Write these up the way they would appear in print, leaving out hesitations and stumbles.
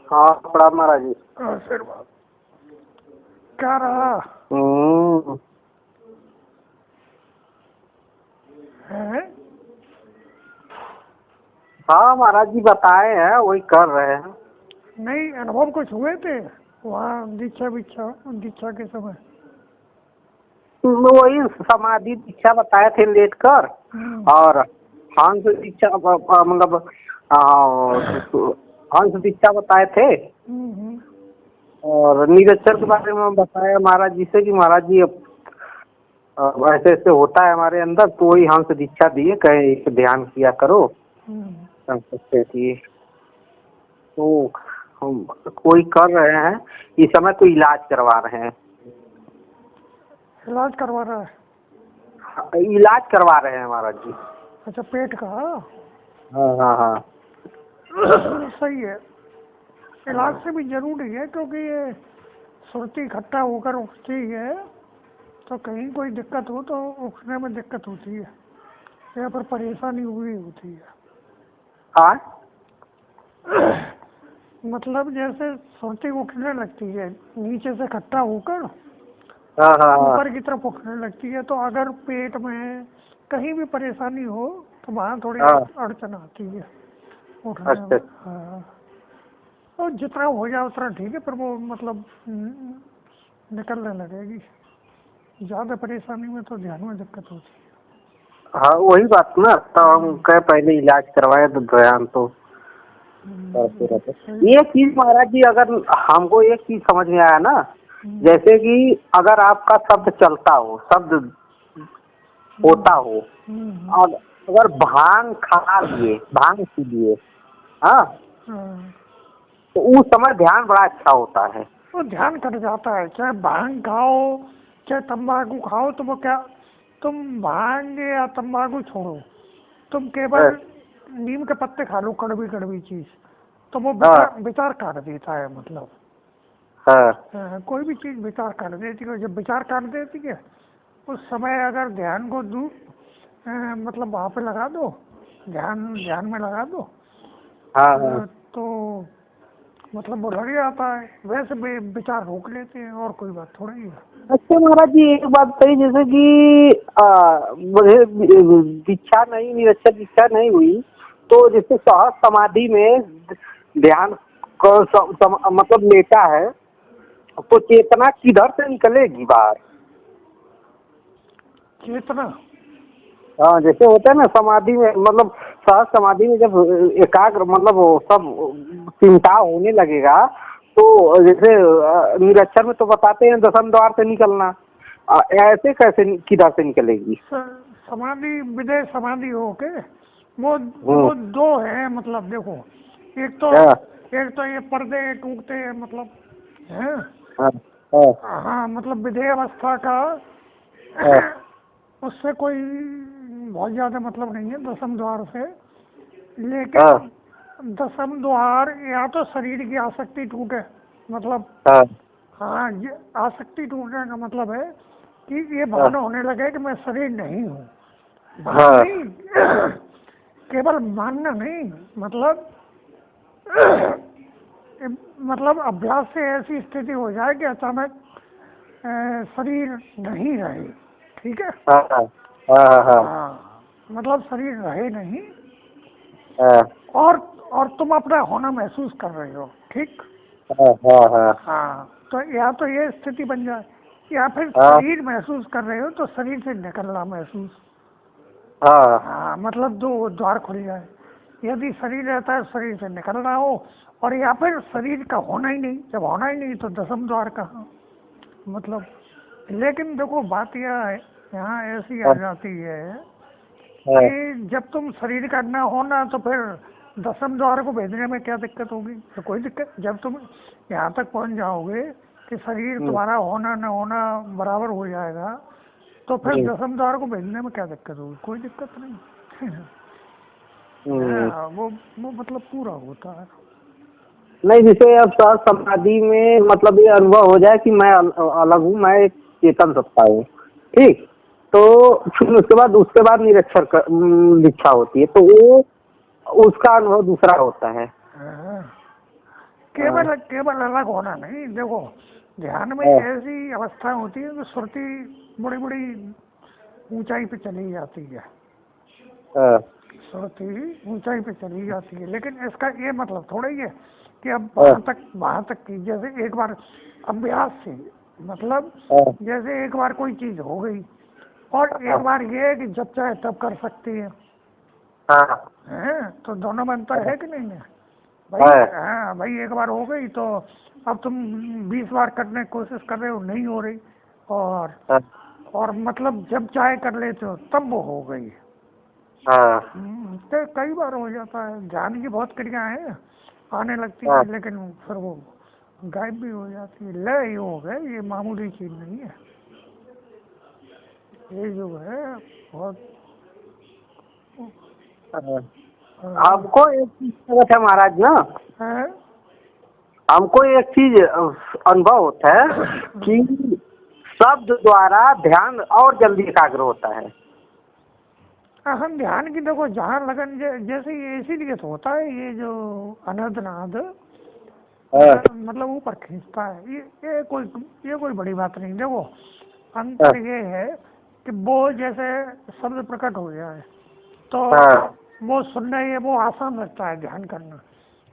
हाँ प्रणाम महाराज जी। आशीर्वाद। क्या रहा है? हाँ महाराज जी बताए हैं, वही कर रहे हैं। नहीं, अनुभव कुछ हुए थे वहाँ दीक्षा के समय? वही समाधि दीक्षा बताए थे लेट कर, और हंस दीक्षा मतलब हंस दीक्षा बताए थे, और निरक्षर के बारे में बताया महाराज जी से कि महाराज जी अब ऐसे ऐसे होता है हमारे अंदर, तो वही हंस दीक्षा दिए, कहे ध्यान किया करो। तो हम कोई कर रहे हैं इस समय, तो इलाज करवा रहे हैं। इलाज करवा रहा है? इलाज करवा रहे हैं महाराज जी। अच्छा, पेट का? हाँ हाँ हाँ सही है, इलाज से भी जरूरी है, क्योंकि ये सुरती इकट्ठा होकर उठती है, तो कहीं कोई दिक्कत हो तो उठने में दिक्कत होती है, या फिर परेशानी हुई होती है। हाँ मतलब जैसे सुरती उठने लगती है नीचे से इकट्ठा होकर हाँ ऊपर की तरफ उठने लगती है, तो अगर पेट में कहीं भी परेशानी हो तो वहाँ थोड़ी अड़चन आती है उठने में। अच्छा हाँ, और जितना हो जाए उतना ठीक है, पर वो मतलब निकलने लगेगी। ज़्यादा परेशानी में तो ध्यान में दिक्कत होती है। हाँ वही बात ना, तो हम कहे पहले इलाज करवाए तो ध्यान तो करते रहते। ये चीज महाराज जी, अगर हमको एक चीज समझ में आया ना, जैसे कि अगर आपका शब्द चलता हो, शब्द होता हो, और अगर भांग खा लिए, भांग पी लिए, हाँ, तो उस समय ध्यान बड़ा अच्छा होता है। तो ध्यान कट जाता है, चाहे भांग खाओ चाहे तंबाकू खाओ, तो वो क्या, तुम भांग या तंबाकू छोड़ो, तुम केवल नीम के पत्ते खा लो, कड़वी कड़वी चीज, तो वो विचार काट देता है। मतलब कोई भी चीज विचार काट देती है। जब विचार काट देती है उस समय अगर ध्यान को मतलब वहाँ पे लगा दो, ध्यान में लगा दो, तो मतलब वो लग जाता है। वैसे विचार रोक लेते हैं, और कोई बात थोड़ा ही है। अच्छा महाराज जी, एक बात सही, जैसे कि मुझे दीक्षा नहीं, निरक्षर दीक्षा नहीं हुई, तो जैसे सहज समाधि में ध्यान मतलब लेटा है, तो चेतना किधर से निकलेगी बाहर? चेतना? हाँ, जैसे होता है ना समाधि में, मतलब सहज समाधि में जब एकाग्र, मतलब वो सब चिंता होने लगेगा, तो जैसे निरक्षर में तो बताते हैं दसम द्वार से निकलना, ऐसे कैसे किधर से निकलेगी? समाधि विदेह समाधि हो के वो दो है। मतलब देखो, एक तो ये पर्दे टूटते हैं, मतलब है। हाँ, मतलब विधेय अवस्था का उससे कोई बहुत ज्यादा मतलब नहीं है दसम द्वार से। लेकिन दसम द्वार या तो शरीर की आसक्ति टूटे, मतलब हाँ, ये आसक्ति टूटने का मतलब है कि ये भान होने लगे कि मैं शरीर नहीं हूँ। भान नहीं, केवल मानना नहीं, मतलब अभ्यास से ऐसी स्थिति हो जाए कि अचानक शरीर नहीं रहे। ठीक है? हाँ, मतलब शरीर रहे नहीं, और तुम अपना होना महसूस कर रहे हो। ठीक? हाँ, तो या तो ये स्थिति बन जाए, या फिर शरीर महसूस कर रहे हो तो शरीर से निकलना महसूस। हाँ, मतलब दो द्वार खुल जाए। यदि शरीर रहता है शरीर से निकलना हो, और या फिर शरीर का होना ही नहीं। जब होना ही नहीं तो दसम द्वार कहाँ, मतलब। लेकिन देखो, बात यह है, यहाँ ऐसी आ जाती है कि जब तुम शरीर का ना होना, तो फिर दसम द्वार को भेजने में क्या दिक्कत होगी? तो कोई दिक्कत, जब तुम यहाँ तक पहुँच जाओगे कि शरीर तुम्हारा होना न होना बराबर हो जाएगा, तो फिर दसम द्वार को भेजने में क्या दिक्कत होगी? कोई दिक्कत नहीं। वो मतलब पूरा होता है। नहीं, जैसे अब सहज समाधि में मतलब ये अनुभव हो जाए कि मैं अलग हूँ, मैं एक चेतन सत्ता हूँ, ठीक, तो फिर उसके बाद निरक्षर दीक्षा होती है, तो वो उसका अनुभव दूसरा होता है। केवल केवल अलग होना नहीं, देखो ध्यान में ऐसी अवस्था होती है कि सुरती बड़ी बड़ी ऊंचाई पे चली जाती है, सुरती ऊंचाई पे चली जाती है, लेकिन इसका ये मतलब थोड़ा ही है कि अब वहां तक की, जैसे एक बार अभ्यास से, मतलब जैसे एक बार कोई चीज हो गई और एक बार ये है कि जब चाहे तब कर सकती है, तो दोनों में अंतर है कि नहीं है भाई? हाँ भाई, एक बार हो गई तो अब तुम 20 बार करने की कोशिश कर रहे हो, नहीं हो रही, और मतलब जब चाहे कर लेते हो तब वो हो गई। तो कई बार हो जाता है, ध्यान की बहुत क्रियाएं हैं, आने लगती है लेकिन फिर वो गायब भी हो जाती है। लय योग है, ये मामूली चीज नहीं है, ये जो है बहुत। हमको एक चीज पता था महाराज ना, हमको एक चीज अनुभव होता है कि शब्द द्वारा ध्यान और जल्दी एकाग्र होता है। हम ध्यान की देखो जहाँ लगन, जैसे ये इसीलिए तो होता है, ये जो अनर्धनाद मतलब ऊपर खींचता है, ये कोई बड़ी बात नहीं। देखो अंतर ये है कि वो जैसे शब्द प्रकट हो जाए तो वो सुनना, ये वो आसान लगता है ध्यान करना।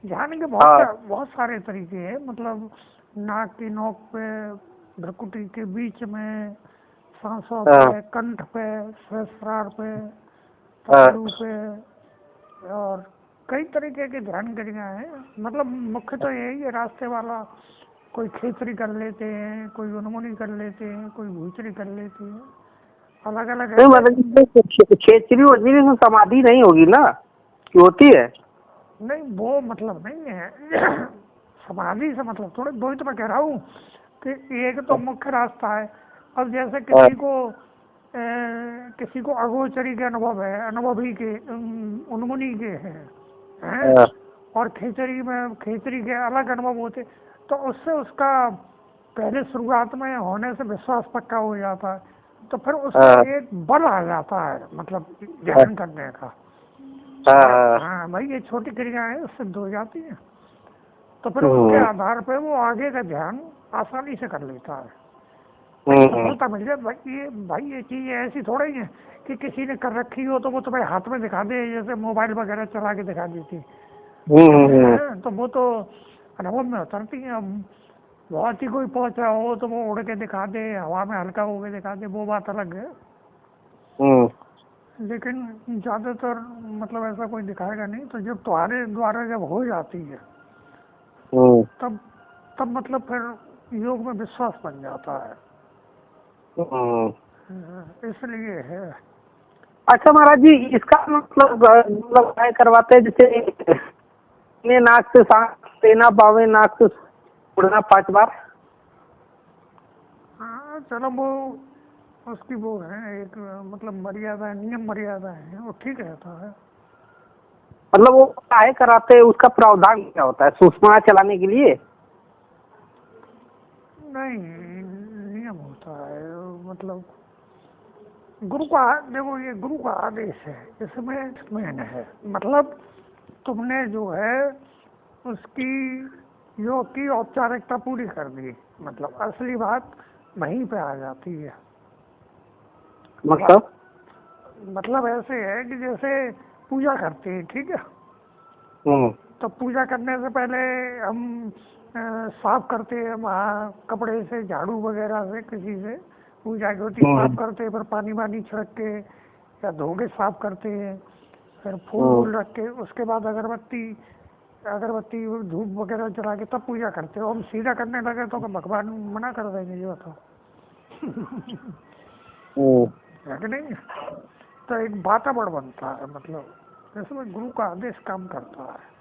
ध्यान के बहुत सारे तरीके हैं, मतलब नाक की नोक पे, भ्रुकुटी के बीच में, सांसों पे, कंठ पे, सहस्रार पे, तालू पे, और कई तरीके के ध्यान क्रिया है। मतलब मुख्य तो यही है, रास्ते वाला कोई खेचरी कर लेते हैं, कोई उन्मुनी कर लेते हैं, कोई भूचरी कर लेते हैं, अलग अलग है। मतलब खेचरी होती है, समाधि नहीं होगी ना कि होती है? नहीं, वो मतलब नहीं है समाधि से मतलब थोड़े, दो ही तो मैं कह रहा हूँ कि एक तो मुख्य रास्ता है। अब जैसे किसी को अगोचरी के अनुभव है, अनुभवी के, उन्मुनी के हैं, और खेचरी के अलग अनुभव होते, तो उससे उसका पहले शुरुआत में होने से विश्वास पक्का हो जाता है, तो फिर उसमें एक बल आ जाता है, मतलब ध्यान करने का। हाँ भाई, ये छोटी क्रियाएं सिद्ध हो जाती हैं, तो फिर उनके आधार पे वो आगे का ध्यान आसानी से कर लेता है, सफलता मिल जाए। भाई ये चीज ऐसी थोड़ा ही है कि किसी ने कर रखी हो तो वो तुम्हें हाथ में दिखा दे, जैसे मोबाइल वगैरह चला के दिखा देती, तो वो तो अनुभव में उतरती है। अब बहुत ही कोई पहुंच रहा हो तो वो उड़ के दिखा दे, हवा में हल्का होके दिखा दे, वो बात अलग है, लेकिन ज्यादातर मतलब ऐसा कोई दिखाएगा नहीं। तो जब तुम्हारे द्वारा जब हो जाती है तब मतलब फिर योग में विश्वास बन जाता है, इसलिए है। अच्छा महाराज जी, इसका मतलब क्या करवाते हैं, जैसे नाक से सांस लेना, बावे नाक से उड़ना 5 बार? हाँ चलो, वो उसकी वो है एक, मतलब मर्यादा, नियम मर्यादा है, वो ठीक रहता है। मतलब वो काहे कराते हैं, उसका प्रावधान क्या होता है, सुषमा चलाने के लिए? नहीं, नियम होता है, मतलब गुरु का, देखो ये गुरु का आदेश है, इसमें है, मतलब तुमने जो है उसकी योग की औपचारिकता पूरी कर दी, मतलब असली बात वहीं पे आ जाती है। मतलब ऐसे है कि जैसे पूजा करते हैं, ठीक है, तो पूजा करने से पहले हम साफ करते हैं वहाँ कपड़े से, झाड़ू वगैरह से, किसी से पूजा की होती साफ करते हैं, फिर पानी वानी छिड़क के या धो के साफ करते हैं, फिर फूल वूल रख के, उसके बाद अगरबत्ती धूप वगैरह जला के तब पूजा करते हो। हम सीधा करने लगे तो भगवान मना कर देंगे, ये बताओ है कि नहीं? तो एक वातावरण बनता है, मतलब इसमें गुरु का आदेश काम करता है।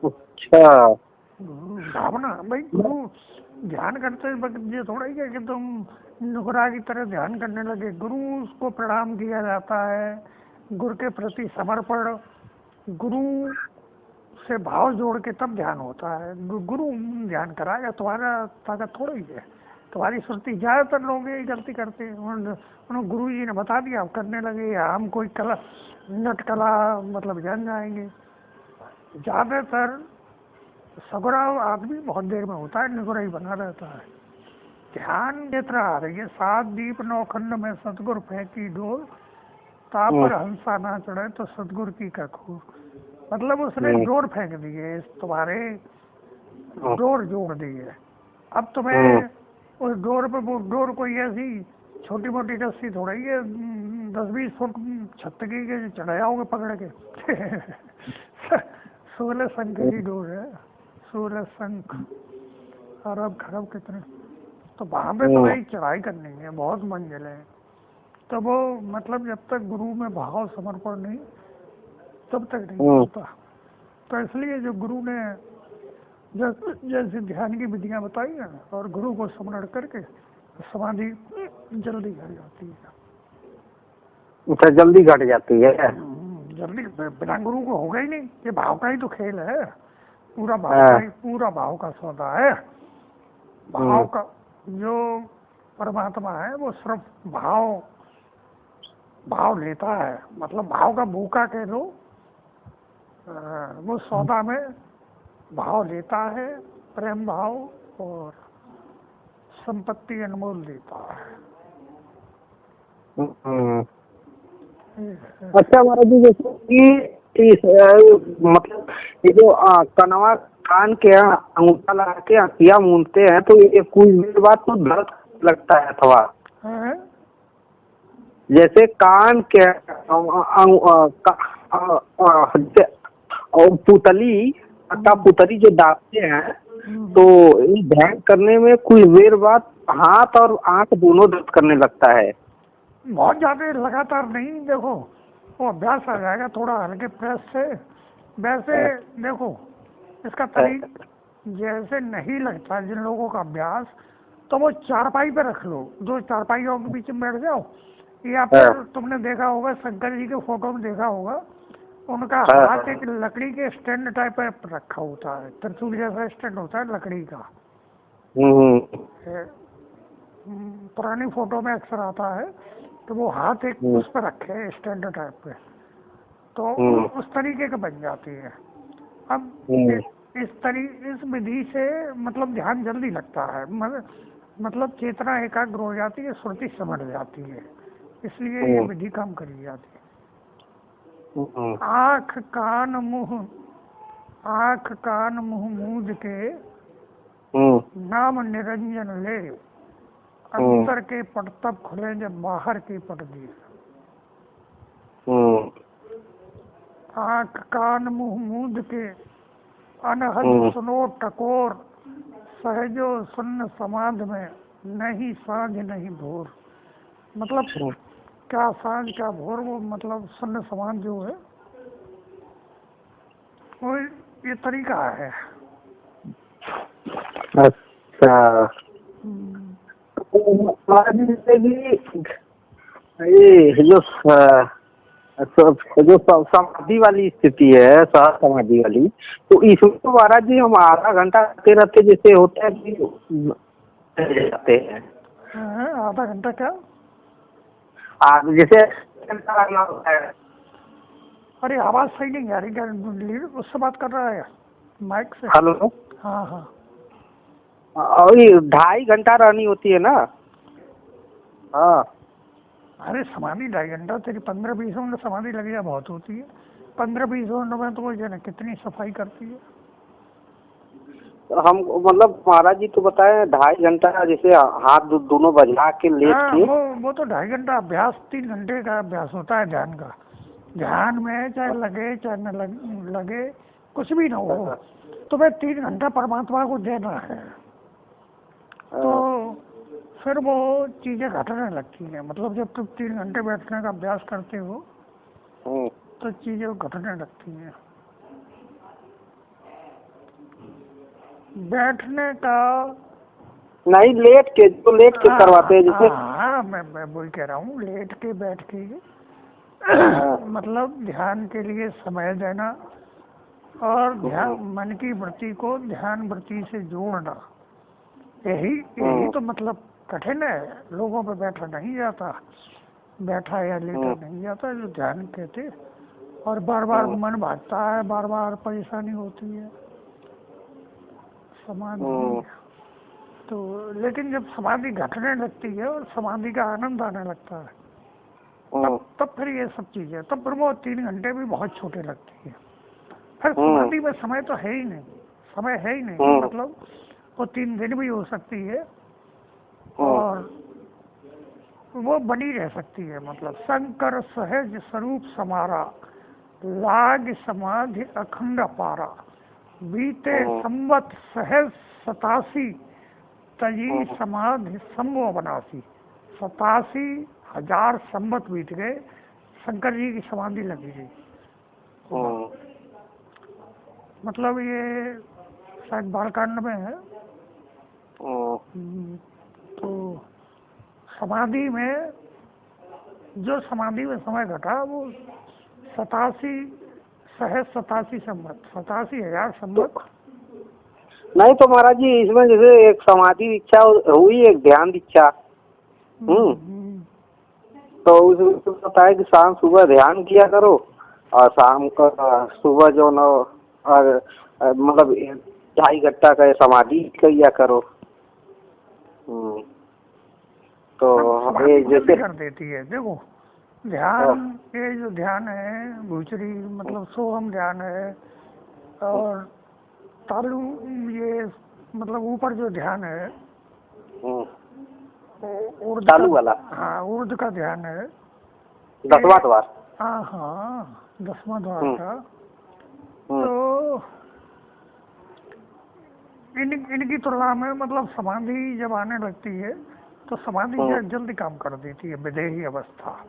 अच्छा, भावना भाई, गुरु ध्यान करते वक्त ये थोड़ा ही है कि तुम नुकरा की तरह ध्यान करने लगे। गुरु को प्रणाम किया जाता है, गुरु के प्रति समर्पण, गुरु से भाव जोड़ के तब ध्यान होता है। गुरु ध्यान कराएगा, तुम्हारा ताकत थोड़ा ही है, तुम्हारी सुरती। ज्यादातर लोग यही गलती करते हैं, उन्होंने गुरु जी ने बता दिया, आप करने लगे, या हम कोई नट कला मतलब जान जाएंगे। ज्यादातर सगुरा आदमी बहुत देर में होता है, निगुरा ही बना रहता है। ध्यान नेत्र आ रही है, 7 दीप 9 खंड में सतगुर फेंकी डोर, ताप पर हंसा ना चढ़े तो सतगुर की कखोर। मतलब उसने डोर फेंक दी है, तुम्हारे डोर जोड़ दी है। अब तुम्हें उस डोर पे, वो डोर कोई ऐसी छोटी मोटी रस्सी थोड़ा ही है, 10-20 फुट छत की के चढ़ जाओगे पकड़ के। 16 शंख की डोर है, 16 शंख, अरब खरब कितने। तो वहां पे तुम्हें चढ़ाई करनी है, बहुत मंजिल है। तो वो मतलब जब तक गुरु में भाव समर्पण नहीं, तब तक नहीं होता। तो इसलिए जो गुरु ने जैसे ध्यान की विधियां बताई है और गुरु को स्मरण करके समाधि जल्दी घट जाती है। अच्छा, जल्दी घट जाती है। जल्दी बिना गुरु को होगा ही नहीं। ये भाव का ही तो खेल है, पूरा भाव का ही, पूरा भाव का सौदा है। भाव का जो परमात्मा है वो सिर्फ भाव लेता है, मतलब भाव का भूखा कह लो। वो सौदा में भाव लेता है, प्रेम भाव और संपत्ति अनमोल देता है। अच्छा महाराज जी, जैसे कि मतलब ये जो कनवा कान के अंगूठा लगा के आंखियां मूंदते हैं, तो ये कुछ देर बाद तो दर्द लगता है थोड़ा। जैसे कान के और पुतली जो दाबते हैं, तो ये ध्यान करने में कुछ देर बाद हाथ और आंख दोनों दर्द करने लगता है। बहुत ज्यादा लगातार नहीं, देखो वो अभ्यास आ जाएगा थोड़ा हल्के प्रेस से। वैसे देखो इसका तरीका जैसे नहीं लगता जिन लोगों का अभ्यास, तो वो चारपाई पे रख लो, 2 चारपाइयों के बीच में बैठ जाओ। या फिर तुमने देखा होगा शंकर जी के फोटो में देखा होगा, उनका हाथ एक लकड़ी के स्टैंड टाइप पे रखा होता है, त्रिशूल जैसा स्टैंड होता है लकड़ी का। पुरानी फोटो में अक्सर आता है, तो वो हाथ एक उस पर रखे है स्टैंड टाइप पे, तो उस तरीके का बन जाती है। अब इस विधि से मतलब ध्यान जल्दी लगता है, मतलब चेतना एकाग्र हो जाती है, श्रुति समझ जाती है, इसलिए ये विधि काम करी जाती है। आँख कान मुंह मूंद के नाम निरंजन ले, अंदर के पट तब खुले जब बाहर के पट दिए। आँख कान मुंह मूंद के अनहद सुनो टकोर, सहजो सुन्न समाध में नहीं सांझ नहीं भोर। मतलब क्या सांझ क्या भोर, वो मतलब सुन्न समाध जो है वो ये तरीका है। अच्छा, ये जो समाधि वाली स्थिति है, सहज समाधि वाली, तो इसमें तो महाराज जी हम आधा घंटा करते रहते, जैसे होता है कि जाते हैं। आधा घंटा क्या? जैसे घंटा लगना होता है। अरे आवाज सही नहीं आ रही, क्या उससे बात कर रहा है माइक से? हेलो। हाँ हाँ, और 2.5 घंटा रहनी होती है ना? हाँ। अरे समाधि 2.5 घंटा, तेरी 15-20 मिनट समाधि लग जा बहुत होती है। 15-20 मिनट में तो वो जो है कितनी सफाई करती है। हम मतलब महाराज जी तो बताए 2.5 घंटा, जैसे हाथ दोनों बजा के लेट के। वो तो 2.5 घंटा अभ्यास, 3 घंटे का अभ्यास होता है ध्यान का। ध्यान में चाहे लगे चाहे न लगे, कुछ भी ना हो, तो भाई 3 घंटा परमात्मा को देना है। तो फिर वो चीजें घटने लगती हैं, मतलब जब तुम 3 घंटे बैठने का अभ्यास करते हो तो चीजें घटने लगती हैं। बैठने का नहीं, लेट के, जो लेट के करवाते हैं जैसे। हाँ, मैं वही कह रहा हूँ, लेट के बैठ के मतलब ध्यान के लिए समय देना और ध्यान, मन की वृत्ति को ध्यान वृत्ति से जोड़ना, यही तो मतलब कठिन है। लोगों पे बैठा नहीं जाता, बैठा या लेटा नहीं जाता, जो ध्यान कहते। और बार बार मन भागता है, बार बार परेशानी होती है, समाधि। तो लेकिन जब समाधि घटने लगती है और समाधि का आनंद आने लगता है, तब फिर ये सब चीजें, तब फिर वो 3 घंटे भी बहुत छोटे लगती है। फिर समाधि में समय तो है ही नहीं, समय है ही नहीं, मतलब वो 3 दिन भी हो सकती है और वो बनी रह सकती है। मतलब शंकर सहज स्वरूप समारा, लाग समाधि अखंड पारा, बीते संवत सहज 87, तजी समाधि संभव बनासी। 87,000 संवत बीत गए, शंकर जी की समाधि लगी थी। मतलब ये शायद बालकांड में है। तो समाधि में, जो समाधि में समय घटा वो 87 संवत, 87,000 संवत। नहीं तो महाराज जी, इसमें जैसे एक समाधि दीक्षा हुई, एक ध्यान दीक्षा। तो उसमें तो बताया कि शाम सुबह ध्यान किया करो और शाम का सुबह जो न और मतलब 2.5 घंटा का समाधि किया करो। तो ये जल्दी जैसे कर देती है। देखो ध्यान, ये जो ध्यान है भूचरी, मतलब सोहम ध्यान है, और तालु, ये मतलब ऊपर जो ध्यान है ऊर्ध चालू वाला, हाँ ऊर्ध का ध्यान है, 10वां द्वार। हाँ 10वां द्वार का। तो इनकी तुलना में मतलब समाधि जब आने लगती है तो समाधि जल्दी काम कर देती है। विदेही अवस्था,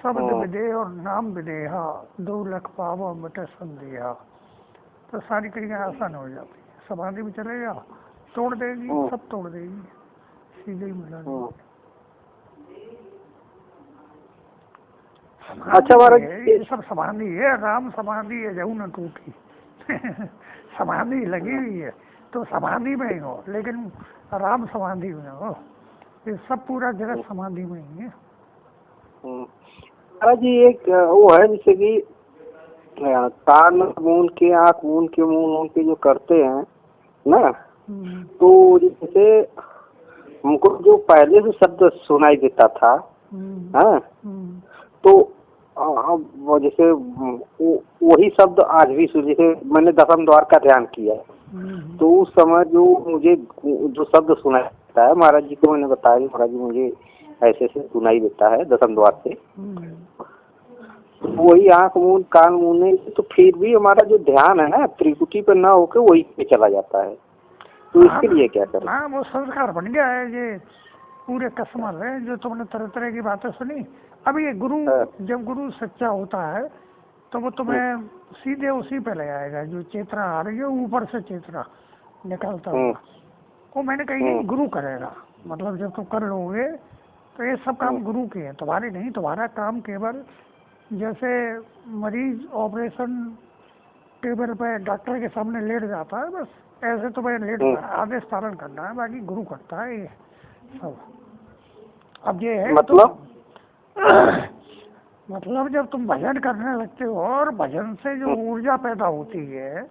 शब्द विदेह और नाम विदेहा, 2 लख पावो मिटे संदेहा। तो सारी क्रिया आसान हो जाती है। समाधि में चलेगा, तोड़ देगी, सब तोड़ देगी, सीधे ही मिला देगी। अच्छा महाराज, ये सब समाधि है, राम समाधि है जहू न टूटी। समाधि लगी हुई है तो समाधि में ही हो, लेकिन राम समाधि में हो। ये सब पूरा जगत समाधि में ही है। महाराज जी, एक वो है जैसे कि कान मूंद के, आँख मूंद के, मुंह मूंद के जो करते हैं ना, तो जैसे हमको जो पहले से शब्द सुनाई देता था, तो वो जैसे वही शब्द आज भी जैसे मैंने 10वें द्वार का ध्यान किया, तो उस समय जो मुझे जो शब्द सुनाई देता है, महाराज जी को मैंने बताया कि महाराज जी मुझे ऐसे से सुनाई देता है 10वें द्वार से, वही आँख मूंद कान मूंदने, तो फिर भी हमारा जो ध्यान है ना त्रिकुटी पे ना होके वही पे चला जाता है। तो इसके लिए क्या करें? हाँ वो संस्कार बन गया है। ये पूरे कस्मल है जो तुमने तरह तरह की बातें सुनी। अभी ये गुरु, जब गुरु सच्चा होता है तो वो तुम्हें सीधे उसी पे ले आएगा जो चेतना आ रही है ऊपर से, चेतना निकलता हुआ। वो मैंने कही नहीं, गुरु करेगा। मतलब जब तुम कर लोगे तो ये सब काम गुरु के हैं, तुम्हारे नहीं। तुम्हारा काम केवल जैसे मरीज ऑपरेशन टेबल पे डॉक्टर के सामने लेट जाता है, बस ऐसे तुम्हें लेट आदेश पालन करना है, बाकी गुरु करता है ये सब। अब ये है मतलब जब तुम भजन करने लगते हो और भजन से जो ऊर्जा पैदा होती है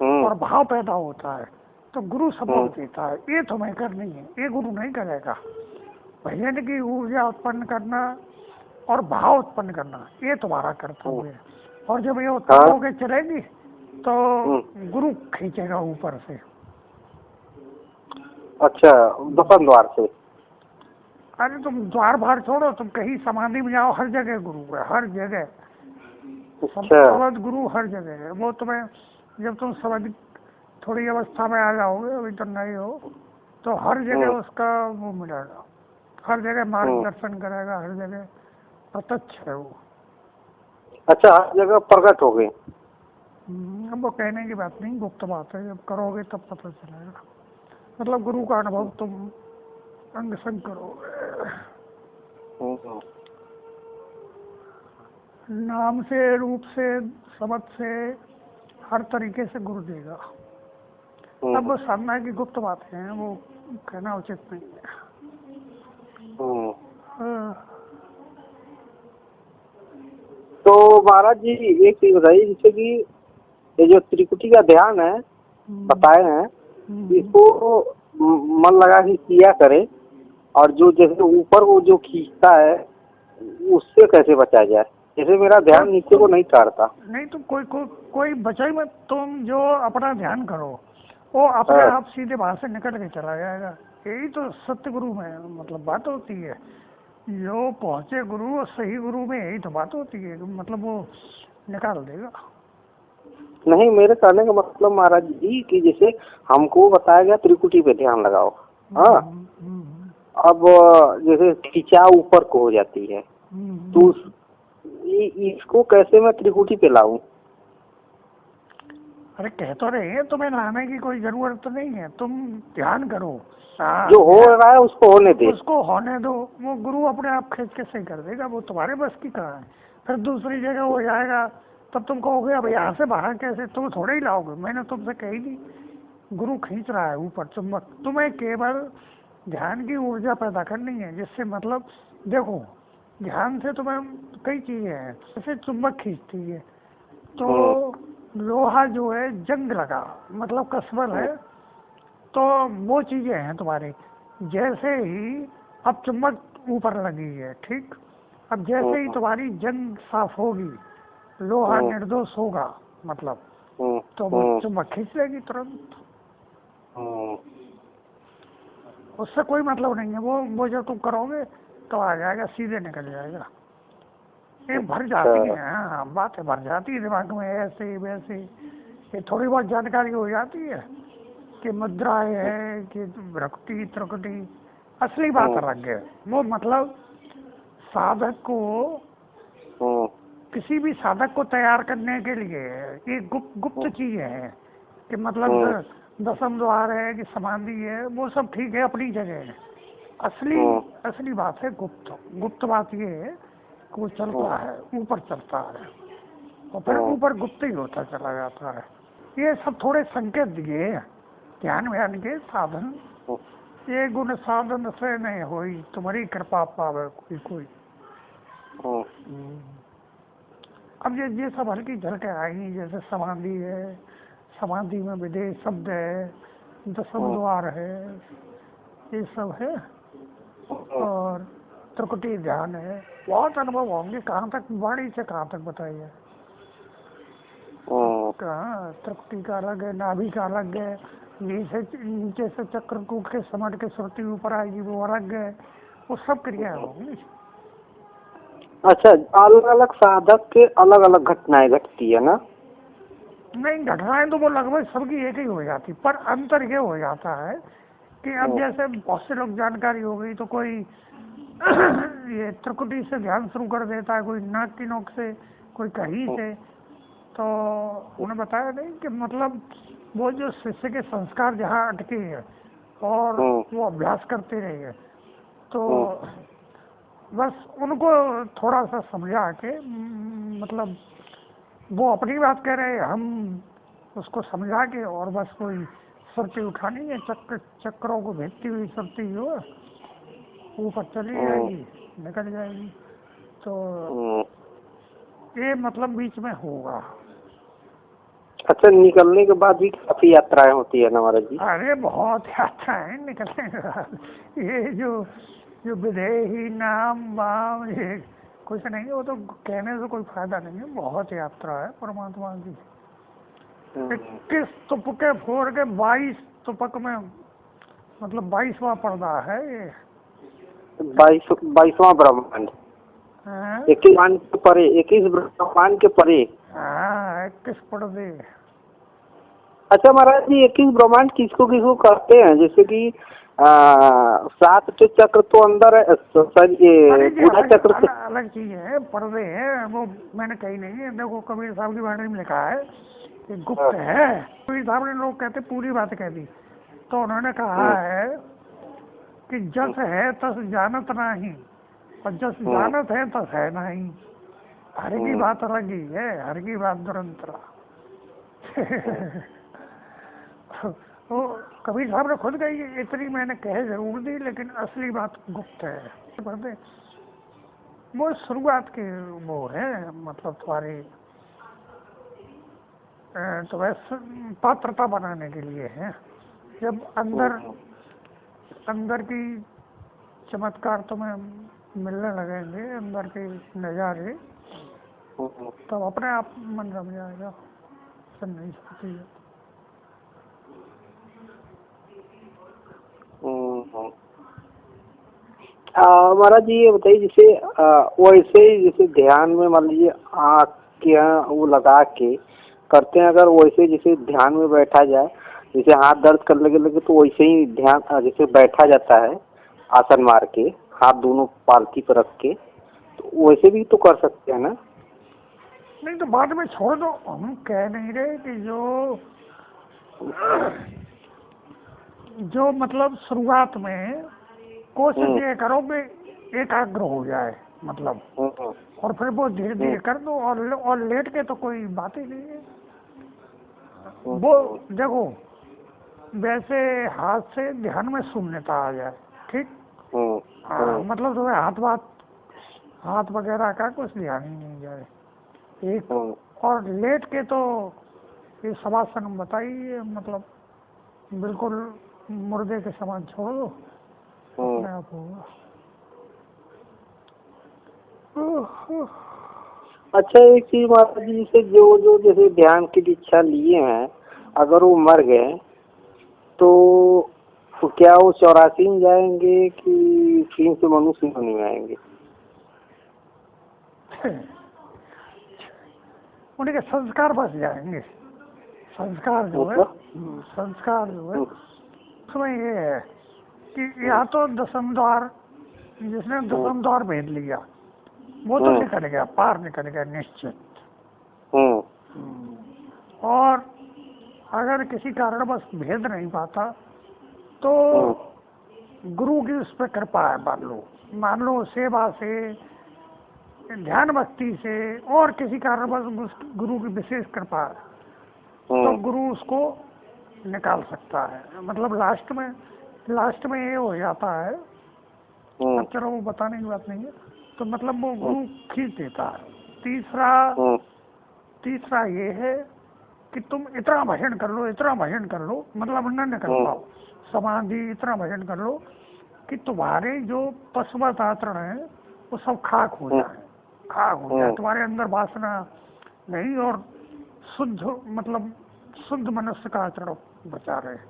और भाव पैदा होता है, तो गुरु सपोर्ट देता है। ये तुम्हें करनी है, ये गुरु नहीं करेगा। भजन की ऊर्जा उत्पन्न करना और भाव उत्पन्न करना, ये तुम्हारा कर्तव्य है। और जब ये उत्पन्न होकर चलेगी तो गुरु खींचेगा ऊपर से। अच्छा, 10वें द्वार से? अरे तुम द्वार बाहर छोड़ो, तुम कहीं समाधि में जाओ, हर जगह गुरु है, हर जगह। समझ गुरु हर जगह है। वो तुम्हें जब तुम समझ थोड़ी अवस्था में आ जाओगे, अभी तो नहीं हो, तो हर जगह उसका वो मिलेगा, हर जगह मार्गदर्शन करेगा, हर जगह प्रत्यक्ष है वो। अच्छा, हर जगह प्रकट हो गए। अब वो कहने की बात नहीं, गुप्त बात है, जब करोगे तब पता चलेगा। मतलब गुरु का अनुभव तुम अंग संग करोगे। नाम से, रूप से, समझ से, हर तरीके से गुरु देगा। अब वो सामना की गुप्त बातें हैं, वो कहना उचित नहीं है। तो महाराज जी एक चीज बताइए, जैसे कि ये जो त्रिकुटी का ध्यान है बताए हैं, इसको मन लगा के किया करे, और जो जैसे ऊपर वो जो खींचता है उससे कैसे बचा जाए। जैसे मेरा ध्यान नीचे को नहीं करता। नहीं तो कोई बचा ही मत, तुम जो अपना ध्यान करो वो अपने आप सीधे वहां से निकल के चला जाएगा। यही तो सत्य गुरु में मतलब बात होती है। जो पहुंचे गुरु और सही गुरु में यही तो बात होती है, मतलब वो निकाल देगा। नहीं, मेरे कहने का मतलब महाराज जी कि जैसे हमको बताया गया त्रिकुटी पे ध्यान लगाओ, हाँ, अब जैसे खिंचाव ऊपर को हो जाती है तो इसको कैसे मैं त्रिकुटी पे लाऊं। अरे कह तो रहे हैं तुम्हें लाने की कोई जरूरत तो नहीं है, तुम ध्यान करो। जो हो रहा है उसको होने दे, उसको होने दो, वो गुरु अपने आप खींच के सही कर देगा, वो तुम्हारे बस की कहाँ है। फिर दूसरी जगह हो जाएगा तब तुम कहोगे अब यहाँ से बाहर कैसे, तुम थोड़े ही लाओगे। मैंने तुमसे कही थी गुरु खींच रहा है ऊपर चुंबक, तुम्हें केवल ध्यान की ऊर्जा पैदा करनी है, जिससे मतलब देखो ध्यान से तुम्हें कई चीजें हैं, जैसे चुंबक खींचती है तो लोहा जो है जंग लगा मतलब कसबल है, तो वो चीजें हैं तुम्हारी। जैसे ही अब चुंबक ऊपर लगी है, ठीक, अब जैसे ही तुम्हारी जंग साफ होगी, लोहा निर्दोष होगा मतलब, तो वो चुंबक खींच लेगी तुरंत। उससे कोई मतलब नहीं है, वो जो तुम करोगे तो आ जाएगा, सीधे निकल जाएगा। ये भर जाती है, हाँ बातें भर जाती है दिमाग में ऐसे वैसे। ये थोड़ी बहुत जानकारी हो जाती है कि मुद्राएं है कि रक्ति त्रुकटी, असली बात अलग है। वो मतलब साधक को, किसी भी साधक को तैयार करने के लिए ये गुप्त चीजें हैं कि मतलब दसम द्वार है कि समाधि है, वो सब ठीक है अपनी जगह है। असली बात है गुप्त बात ये है कि वो चलता है, ऊपर चलता है और फिर ऊपर गुप्त ही होता चला जाता है। ये सब थोड़े संकेत दिए ध्यान व्यान के साधन, ये गुण साधन से नहीं होई, तुम्हारी कृपा पावे कोई। अब ये सब हल्की झलकें आई, जैसे समाधि है, समाधि में विदेश शब्द है, दसम द्वार है, ये सब है, और त्रिकुटी ध्यान है। बहुत अनुभव होंगे, कहाँ तक वाणी से कहाँ तक बताइए। कहाँ त्रिकुटी का अलग है, नाभि का अलग है, नीचे से चक्र कूट के समझ के सुरती ऊपर आएगी वो अलग है, वो सब क्रिया होंगी। अच्छा, अलग अलग साधक के अलग अलग घटनाएं घटती है ना। नहीं, घटनाएं तो वो लगभग सबकी एक ही हो जाती, पर अंतर ये हो जाता है कि अब जैसे बहुत से लोग जानकारी हो गई तो कोई ये त्रिकुटी से ध्यान शुरू कर देता है, कोई नाक की नोक से, कोई कहीं से। तो उन्हें बताया नहीं कि मतलब वो जो शिष्य के संस्कार जहाँ अटके हैं और वो अभ्यास करते रहे हैं, तो बस उनको थोड़ा सा समझा के मतलब वो अपनी बात कह रहे हैं, हम उसको समझा के, और बस कोई सुरती उठानी है, चक्रों को भेजती हुई सुरती जो ऊपर चली जाएगी, निकल जाएगी। तो ये मतलब बीच में होगा। अच्छा, निकलने के बाद भी काफी यात्राएं होती है ना महाराज जी। अरे बहुत यात्राएं निकलने के बाद, ये जो विदेही नाम वाम ये कुछ नहीं है, वो तो कहने से कोई फायदा नहीं है। बहुत यात्रा है परमात्मा की। 21 तुपके फोड़ के 22 तुपक में मतलब 22वां पर्दा है ये। 22वां ब्रह्मांड, 21 ब्रह्मांड के परे, 21 ब्रह्मांड के परे। हाँ 21 पर्दे। अच्छा महाराज जी, 21 ब्रह्मांड किसको किसको कहते हैं, जैसे कि 7 चक्र तो अंदर है, ये बुधा चक्र से अलग चीज है, पर्दे है वो, मैंने कही नहीं है। देखो कबीर साहब की वाणी में लिखा है कि गुप्त है। कबीर साहब ने, लोग कहते पूरी बात कह दी, तो उन्होंने कहा है कि जस है तस जानत नहीं, और जस जानत है तस है नहीं। हर की बात अलग ही है, हर की बात दुरंतरा। तो कबीर साहब ने खुद कही, इतनी मैंने कह जरूर दी लेकिन असली बात गुप्त है। वो शुरुआत के वो है, मतलब तुम्हारी तो वैसे पात्रता बनाने के लिए है। जब अंदर अंदर की चमत्कार तुम्हें मिलने लगेंगे, अंदर के नज़ारे, तब अपने आप मन रम जाएगा। सब नहीं सकती है। महाराज जी ये बताइए, जैसे वैसे ही जैसे ध्यान में मान लीजिए आँख के वो लगा के करते हैं, अगर वैसे जैसे ध्यान में बैठा जाए, जैसे हाथ दर्द करने लगे तो वैसे ही ध्यान जैसे बैठा जाता है आसन मार के, हाथ दोनों पालथी पर रख के, तो वैसे भी तो कर सकते हैं ना? नहीं तो बाद में छोड़ दो। हम कह नहीं रहे कि जो मतलब शुरुआत में कोशिश ये करो कि एकाग्र हो जाए, मतलब, और फिर वो धीरे धीरे कर दो। और लेट के तो कोई बात ही नहीं है। वो देखो, वैसे हाथ से ध्यान में शून्यता आ जाए, ठीक, मतलब तुम्हें हाथ वगैरह का कुछ ध्यान ही नहीं जाए एक। और लेट के तो ये शवासन बताइए, मतलब बिल्कुल मुर्दे के समान छोड़ दो, अपने आप होगा। अच्छा एक चीज महाराज जी, जैसे जो जो जैसे ध्यान की दीक्षा लिए हैं, अगर वो मर गए तो क्या वो 84 में जाएंगे कि 3 से मनुष्य होने में आएंगे? उनके संस्कार बच जाएंगे। संस्कार जो है उसमें ये है कि या तो दसम द्वार, जिसने दसम द्वार भेद लिया वो तो निकल गया, पार निकल गया निश्चित। और अगर किसी कारणवश भेद नहीं पाता तो गुरु की उस पर कृपा है, मान लो सेवा से, ध्यान भक्ति से, और किसी कारणवश गुरु की विशेष कृपा है, तो गुरु उसको निकाल सकता है। मतलब लास्ट में ये हो जाता है, अब चलो वो बताने की बात नहीं है, तो मतलब वो गुरु खींच देता है। तीसरा ये है कि तुम इतना भजन कर लो, मतलब न कर पाओ समाधि, इतना भजन कर लो कि तुम्हारे जो पशुवत आचरण है वो सब खाक हो जाए, तुम्हारे अंदर वासना नहीं, और शुद्ध मनुष्य का आचरण बचा रहे।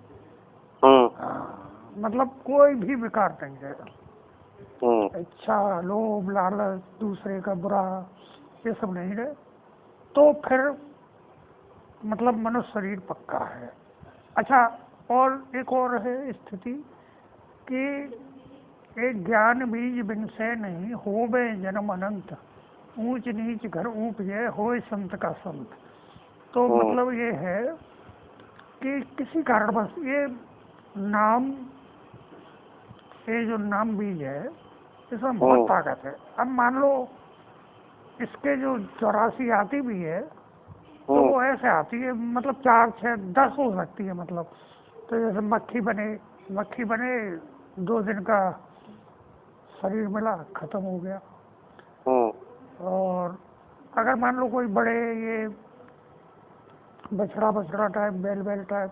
मतलब कोई भी विकार नहीं रहेगा, इच्छा, लोभ, लालच, दूसरे का बुरा, ये सब नहीं रहे, तो फिर मतलब मनुष्य शरीर पक्का है। अच्छा, और एक और है स्थिति कि एक ज्ञान बीज बिन से नहीं होवे जन्म अनंत, ऊंच नीच घर ऊप ये होए संत का संत। तो मतलब ये है कि किसी कारणवश ये जो नाम बीज है इसमें बहुत ताकत है। अब मान लो इसके जो 84 आती भी है तो वो ऐसे आती है, मतलब 4, 6, 10 हो सकती है, मतलब तो जैसे मक्खी बने 2 दिन का शरीर मिला, खत्म हो गया। और अगर मान लो कोई बड़े ये बछड़ा टाइप, बैल टाइप,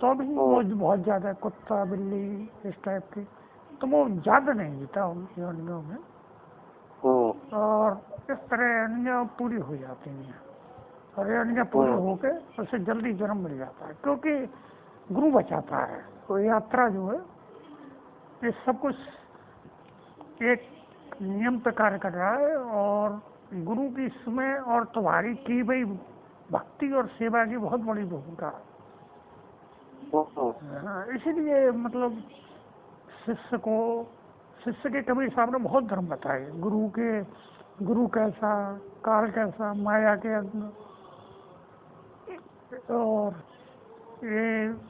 तो भी वो बहुत ज्यादा, कुत्ता बिल्ली इस टाइप की, तो वो ज्यादा नहीं जीता उन योनियों में, और इस तरह योनियां पूरी हो जाती हैं, और योनियां पूरी होके उसे जल्दी जन्म मिल जाता है, क्योंकि गुरु बचाता है। तो यात्रा जो है ये सब कुछ एक नियम पे कार्य कर रहा है, और गुरु की इसमें और तुम्हारी की गई भक्ति और सेवा की बहुत बड़ी भूमिका है। इसीलिए मतलब शिष्य के कबीर साहब ने बहुत धर्म बताए, गुरु कैसा, काल कैसा, माया के अंग, और ये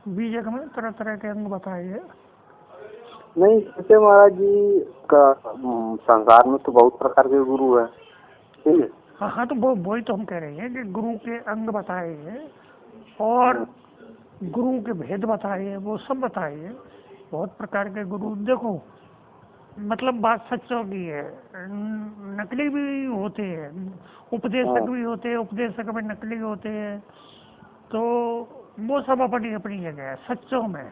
बीजक में तरह तरह के अंग बताए हैं। नहीं, जैसे महाराज जी का संसार में तो बहुत प्रकार के गुरु है, ठीक है? हाँ, तो वही तो हम कह रहे हैं कि गुरु के अंग बताए हैं, और गुरु के भेद बताए हैं, वो सब बताए हैं। बहुत प्रकार के गुरु, देखो मतलब बात सच्चों की है, नकली भी होते हैं, उपदेशक भी होते हैं, उपदेशक में नकली होते हैं, तो वो सब अपनी अपनी जगह है सच्चों में।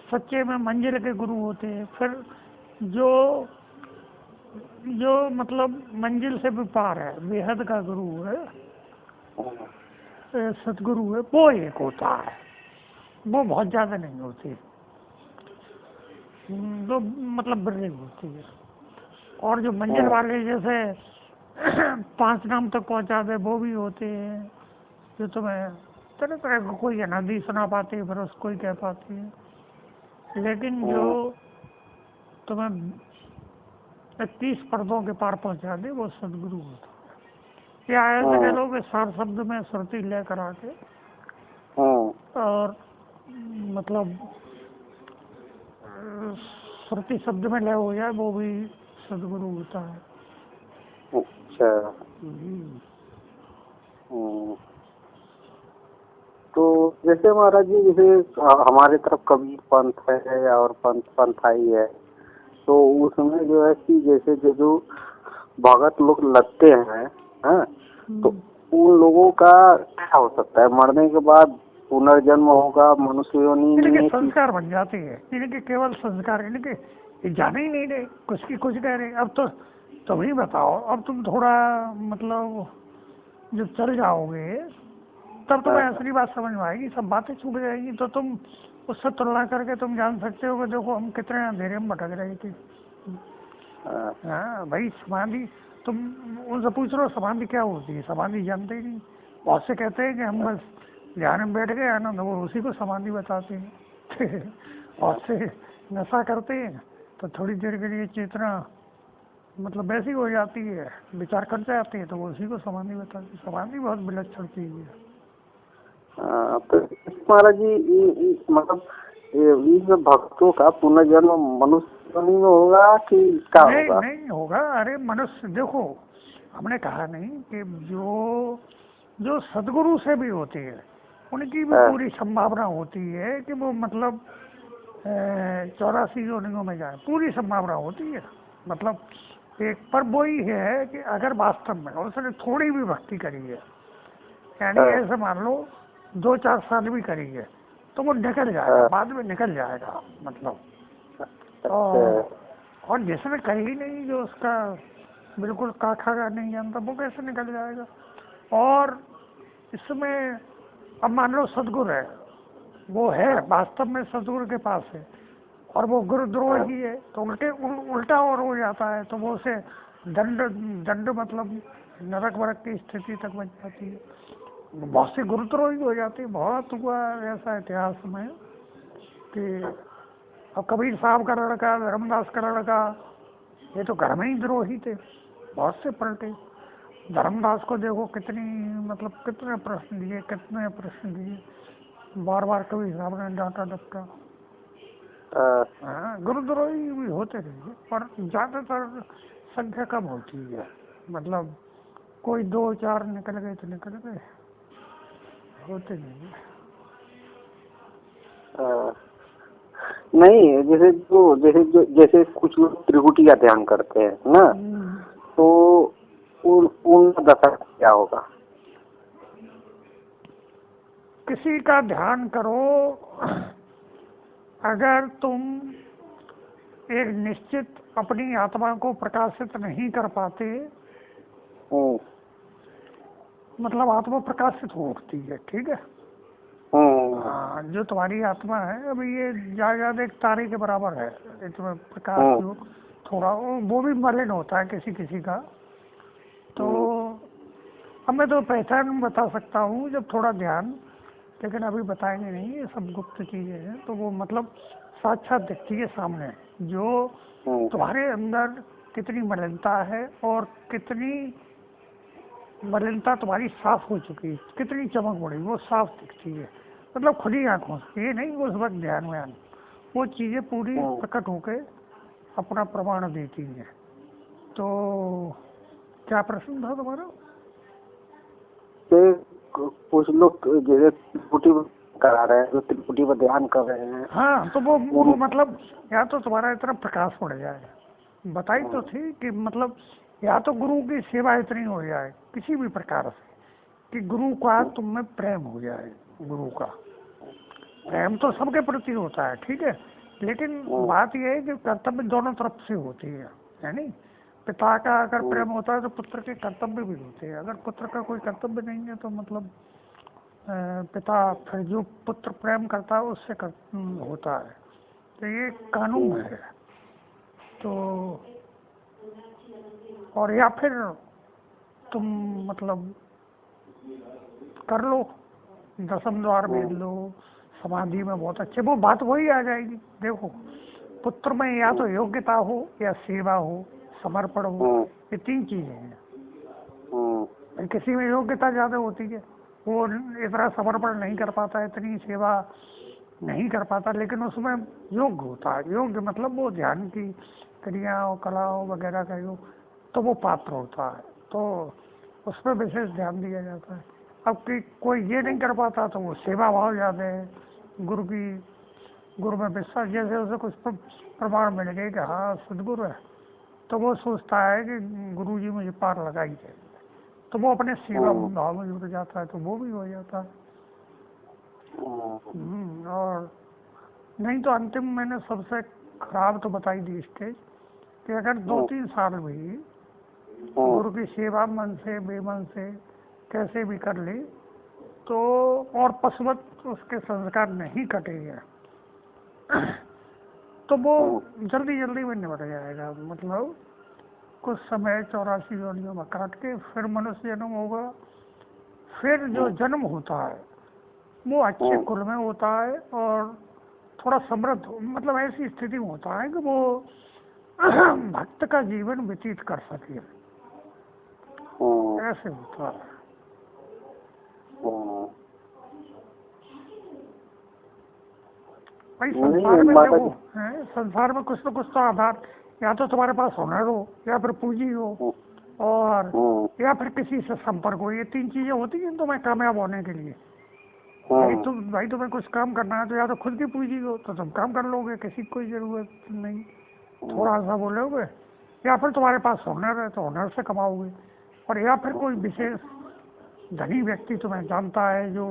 सच्चे में मंजिल के गुरु होते हैं। फिर जो जो मतलब मंजिल से भी पार है, बेहद का गुरु है, सतगुरु है, वो एक होता है। वो बहुत ज्यादा नहीं होती, तो मतलब बिरली होती है। और जो मंजिल वाले जैसे 5 नाम तक पहुंचा दे, वो भी होते हैं, जो तुम्हें तरह तरह का कोई अनादि सुना पाती है, फिर उसको ही कह पाती है। लेकिन जो तुम्हें 31 पर्दों के पार पहुंचा दे, वो सदगुरु होता है। या ऐसे कह लो कि सार शब्द में श्रुति ले करा के और मतलब श्रुति शब्द में लय हो जाए, वो भी सदगुरु होता है। अच्छा। तो जैसे महाराज जी, जैसे हमारे तरफ कबीर पंथ है और पंथाई है, तो उसमें जो है कि जैसे जो भगत लोग लगते हैं, हाँ, तो उन लोगों का क्या हो सकता है? मरने के बाद पुनर्जन्म होगा मनुष्य योनि में? संस्कार बन जाते हैं इनके, केवल संस्कार इनके, ये जाने ही नहीं रहे, कुछ की कुछ कह रहे। अब तो तुम ही बताओ, अब तुम थोड़ा मतलब जब चल जाओगे तब तुम्हें असली बात समझ में आएगी, सब बातें छूट जाएगी। तो तुम उससे तुलना करके तुम जान सकते हो कि देखो हम कितने अंधेरे में भटक रहे थे। हाँ भाई, समाधि तुम उनसे पूछ रहे हो समाधि क्या होती है, समाधि जानते ही नहीं। बहुत से कहते हैं कि हम बस ध्यान में बैठ गए आनंद, वो उसी को समाधि बताते हैं। और से नशा करते हैं तो थोड़ी देर के लिए चेतना मतलब वैसी हो जाती है, विचार कर जाते हैं, तो वो उसी को समाधि बताते हैं। समाधि बहुत विलक्षण चीज है। तो महाराज जी, मतलब ये भक्तों का पुनर्जन्म मनुष्य योनि में होगा कि क्या होगा? नहीं होगा। अरे मनुष्य देखो, हमने कहा नहीं कि जो सदगुरु से भी होती है उनकी भी पूरी संभावना होती है कि वो मतलब 84 योनियों में जाए, पूरी संभावना होती है। मतलब एक पर वो ही है कि अगर वास्तव में उसने थोड़ी भी भक्ति करी है, यानी ऐसे मान लो 2-4 साल भी करी है, तो वो निकल जाएगा, बाद में निकल जाएगा मतलब। और जिसने कही ही नहीं, जो उसका बिल्कुल काखा का नहीं जानता, वो कैसे निकल जाएगा? और इसमें अब मान लो सदगुरु है, वो है वास्तव में सदगुरु के पास है, और वो गुरुद्रोही है, तो उल्टा और हो जाता है, तो वो उसे दंड मतलब नरक वरक की स्थिति तक बच जाती है। बहुत सी गुरुद्रोही हो जाती है। बहुत हुआ ऐसा इतिहास में कि अब कबीर साहब का लड़का, धर्मदास का लड़का, ये तो घर में ही द्रोही थे, बहुत से पलटे। धर्मदास को देखो कितनी मतलब कितने प्रश्न दिए, बार बार कबीर साहब ने डांटा डपटा। गुरुद्रोही भी होते रहे, पर ज्यादातर संख्या कम होती है। मतलब कोई 2-4 निकल गए तो निकल गए, होते नहीं। नहीं, जैसे कुछ लोग त्रिकुटी का ध्यान करते हैं ना, तो उनका दशा क्या होगा? किसी का ध्यान करो, अगर तुम एक निश्चित अपनी आत्मा को प्रकाशित नहीं कर पाते, मतलब आत्मा प्रकाशित हो उठती है, ठीक है। जो तुम्हारी आत्मा है अभी ये ज्यादा एक तारे के बराबर है, इसमें प्रकाश जो थोड़ा वो भी मलिन होता है किसी किसी का। तो अब मैं तो पहचान बता सकता हूँ जब थोड़ा ध्यान, लेकिन अभी बताएंगे नहीं, ये सब गुप्त चीजें हैं। तो वो मतलब साक्षात दिखती है सामने, जो तुम्हारे अंदर कितनी मलिनता है और कितनी मलिनता तुम्हारी साफ हो चुकी है, कितनी चमक बढ़ी, वो साफ दिखती है। मतलब खुली आंखों से, ये नहीं उस वक्त ध्यान में आना, वो चीजें पूरी प्रकट होके अपना प्रमाण देती हैं। तो क्या प्रश्न था तुम्हारा? कुछ लोग जैसे त्रिपुटी करा रहे हैं, जो त्रिपुटी पर ध्यान कर रहे हैं। हाँ, तो वो मतलब या तो तुम्हारा इतना प्रकाश पड़ जाए, बताई तो थी कि मतलब या तो गुरु की सेवा इतनी हो जाए किसी भी प्रकार से कि गुरु का तुम में प्रेम हो जाए। गुरु का प्रेम तो सबके प्रति होता है, ठीक है, लेकिन बात यह है कि कर्तव्य दोनों तरफ से होती है नहीं। पिता का अगर प्रेम होता है तो पुत्र के कर्तव्य भी होते हैं। अगर पुत्र का कोई कर्तव्य नहीं है तो मतलब पिता फिर जो पुत्र प्रेम करता है उससे होता है। तो ये कानून है। तो और या फिर तुम मतलब कर लो, दसम द्वार भेद लो, समाधि में बहुत अच्छे, वो बात वही आ जाएगी। देखो पुत्र में या तो योग्यता हो या सेवा हो, समर्पण हो, ये तीन चीजें हैं। किसी में योग्यता ज्यादा होती है, वो इतना समर्पण नहीं कर पाता, इतनी सेवा नहीं कर पाता, लेकिन उसमें योग्य होता है। योग्य मतलब वो ध्यान की क्रियाओं कलाओं वगैरह का योग, तो वो पात्र होता है, तो उस पर विशेष ध्यान दिया जाता है। अब कि कोई ये नहीं कर पाता तो वो सेवा भाव ज्यादा है, गुरु में विश्वास, जैसे उसे कुछ प्रमाण मिल गए कि हाँ सदगुरु है, तो वो सोचता है कि गुरु जी मुझे पार लगाई है, तो वो अपने सेवा भाव में जुड़ जाता है, तो वो भी हो जाता है। और नहीं तो अंतिम मैंने सबसे खराब तो बताई दी स्टेज कि अगर 2-3 साल भी गुरु की सेवा मन से बेमन से कैसे भी कर ली तो और पशुवत उसके संस्कार नहीं कटेंगे तो वो जल्दी जल्दी में निपट जाएगा। मतलब कुछ समय 84 योनियों में काट के फिर मनुष्य जन्म होगा। फिर जो जन्म होता है वो अच्छे कुल में होता है और थोड़ा समृद्ध, मतलब ऐसी स्थिति में होता है कि वो भक्त का जीवन व्यतीत कर सके, ऐसे होता है। भाई संसार में देखो है, संसार में कुछ न कुछ तो आधार, या तो तुम्हारे पास हुनर हो, या फिर पूंजी हो, और या फिर किसी से संपर्क हो। ये तीन चीजें होती हैं तुम्हें कामयाब होने के लिए। भाई तुम्हें कुछ काम करना है तो या तो खुद की पूंजी हो तो तुम काम कर लोगे, किसी की कोई जरूरत नहीं, थोड़ा सा बोलोगे, या फिर तुम्हारे पास हुनर है तो हुनर से कमाओगे, और या फिर कोई विशेष धनी व्यक्ति तुम्हें जानता है जो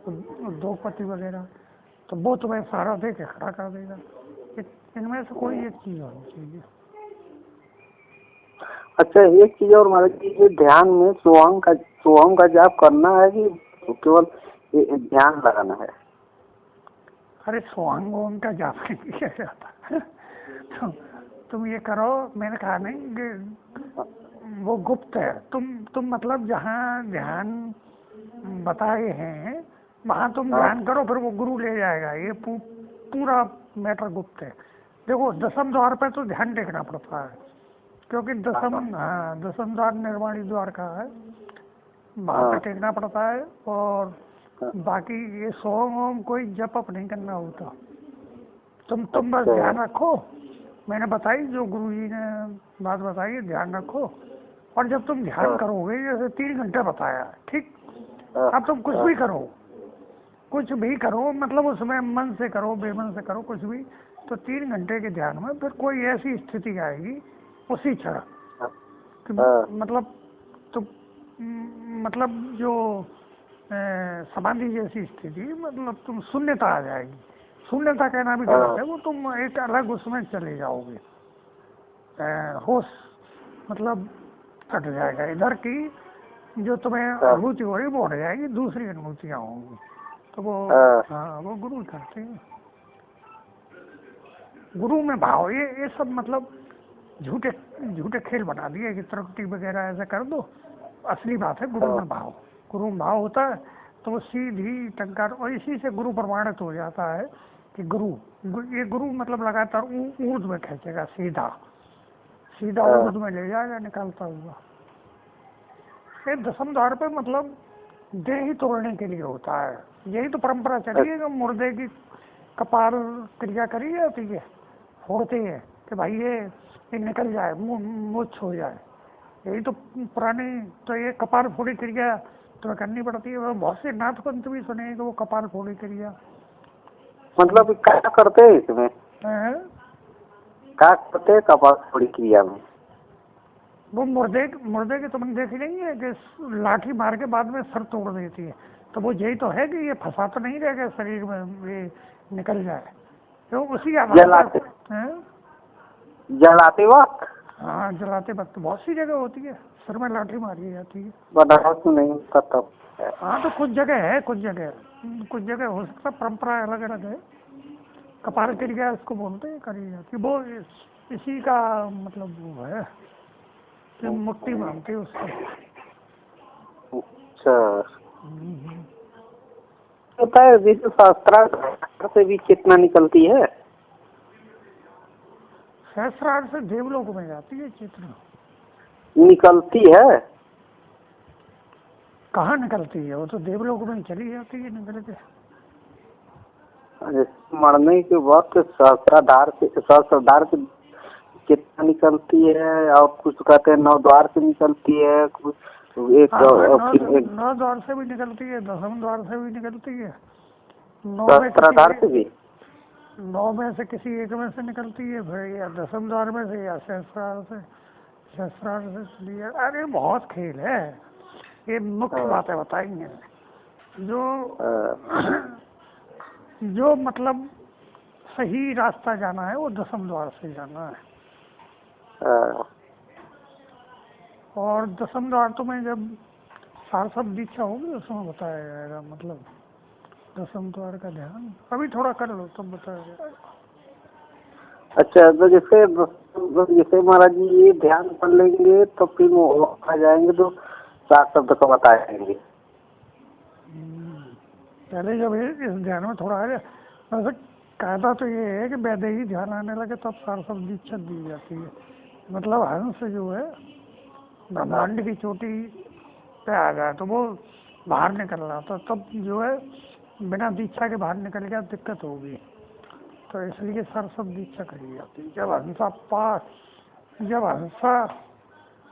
उद्योगपति वगैरह, तो वो तुम्हें सहारा दे के खड़ा कर देगा। इनमें से कोई एक चीज होनी चाहिए। अच्छा एक चीज और महाराज जी, ये ध्यान में सोहम का जाप करना है कि केवल ध्यान लगाना है? अरे सोहंग ओम का जाप नहीं किया जाता तुम ये करो, मैंने कहा नहीं कि वो गुप्त है। तुम मतलब जहाँ ध्यान बताए हैं वहाँ तुम ध्यान करो, फिर वो गुरु ले जाएगा। ये पूरा मैटर गुप्त है। देखो दसम द्वार पे तो ध्यान टेकना पड़ता है, क्योंकि दसम द्वार निर्वाणी द्वार का है, वहाँ पे टेकना पड़ता है। और बाकी ये सोम ओम कोई जप अप नहीं करना होता। तुम बस ध्यान रखो, मैंने बताई जो गुरु जी ने बात बताई, ध्यान रखो। और जब तुम ध्यान करोगे, जैसे 3 घंटे बताया, ठीक, अब तुम कुछ भी करो, कुछ भी करो, मतलब उसमें मन से करो बेमन से करो, कुछ भी, तो 3 घंटे के ध्यान में फिर कोई ऐसी स्थिति आएगी उसी क्षण, मतलब तो मतलब जो समाधि जैसी स्थिति, मतलब तुम शून्यता आ जाएगी। शून्यता कहना भी गलत है, वो तुम एक अलग उसमें चले जाओगे, होश मतलब कट जाएगा। इधर की जो तुम्हें अनुभूति हो रही वो हट जाएगी, दूसरी अनुभूतियाँ होंगी। तो वो हाँ वो गुरु करते हैं। गुरु में भाव, ये सब मतलब झूठे खेल बना दिए कि त्रुटि वगैरह ऐसा कर दो। असली बात है गुरु में भाव। गुरु में भाव होता है तो वो सीधी टंकार, और इसी से गुरु प्रमाणित हो जाता है कि ये गुरु मतलब लगातार ऊर्ध्व में खींचेगा, सीधा ऊर्ध्व में ले जाएगा निकालता हुआ। ये दसम द्वार पे मतलब देह ही तोड़ने के लिए होता है। यही तो परंपरा चली है कि मुर्दे की कपाल क्रिया करी जाती है, फोड़ते हैं कि भाई ये निकल जाए, मुछ हो जाए। यही तो पुरानी, तो ये कपाल फोड़ी क्रिया तो करनी पड़ती है। बहुत से नाथ पंथ भी सुने कि वो कपाल फोड़ी क्रिया मतलब क्या करते हैं इसमें? क्या करते हैं कपाल फोड़ी क्रिया में? वो मुर्दे के तुमने देखी नहीं है कि लाठी मार के बाद में सर तोड़ देती है, तो वो यही तो है कि ये फंसा तो नहीं रहेगा शरीर में, ये निकल जाए। तो उसी आधार पर जलाते वक्त। हाँ, जलाते वक्त बहुत सी जगह होती है, सर में लाठी मारी जाती है। बनारस में नहीं होता तब। हाँ, तो कुछ जगह है, कुछ जगह हो सकता, परंपरा अलग अलग है। कपाल क्रिया इसको बोलते हैं, करी जाती वो इसी का मतलब वो है कि मुक्ति मांगते उससे। अच्छा, होता है विष्णु शास्त्रार्थ से भी चेतना निकलती है। सहस्रार से देवलोक में जाती है चेतना। निकलती है? कहाँ निकलती है, वो तो देवलोक में चली जाती है निकल के। मरने के वक्त सहस्राधार से चेतना निकलती है, और कुछ कहते हैं 9 द्वार से निकलती है, कुछ एक 9 द्वार से भी निकलती है, 10वें द्वार से भी निकलती है, सहस्राधार से भी 9 में से किसी एक में से निकलती है, फिर या 10वें द्वार में से या सहस्रार से चली है। अरे बहुत खेल है, ये मुख्य बातें बताएंगे जो मतलब सही रास्ता जाना है वो 10वें द्वार से जाना है। और 10वें द्वार तो मैं जब सारस्वत दीक्षा होगी उसमें बताया जाएगा, मतलब 10वें द्वार का ध्यान अभी थोड़ा कर लो तब बताया जाएगा। अच्छा, तो जैसे महाराज जी ये ध्यान कर लेंगे तो फिर वो आ जाएंगे तो 4 शब्द का बताएंगे। पहले जब इस ध्यान में थोड़ा आ जाए, वैसे कायदा तो ये है कि वैदेही ध्यान आने लगे तब सारस्वत दीक्षा दी जाती है। मतलब हंस जो है ब्रह्मांड की चोटी पे आ जाए तो वो बाहर निकल रहा था, तब जो है बिना दीक्षा के बाहर निकल गया दिक्कत होगी, तो इसलिए सारस्वत दीक्षा करी जाती है। जब हंसा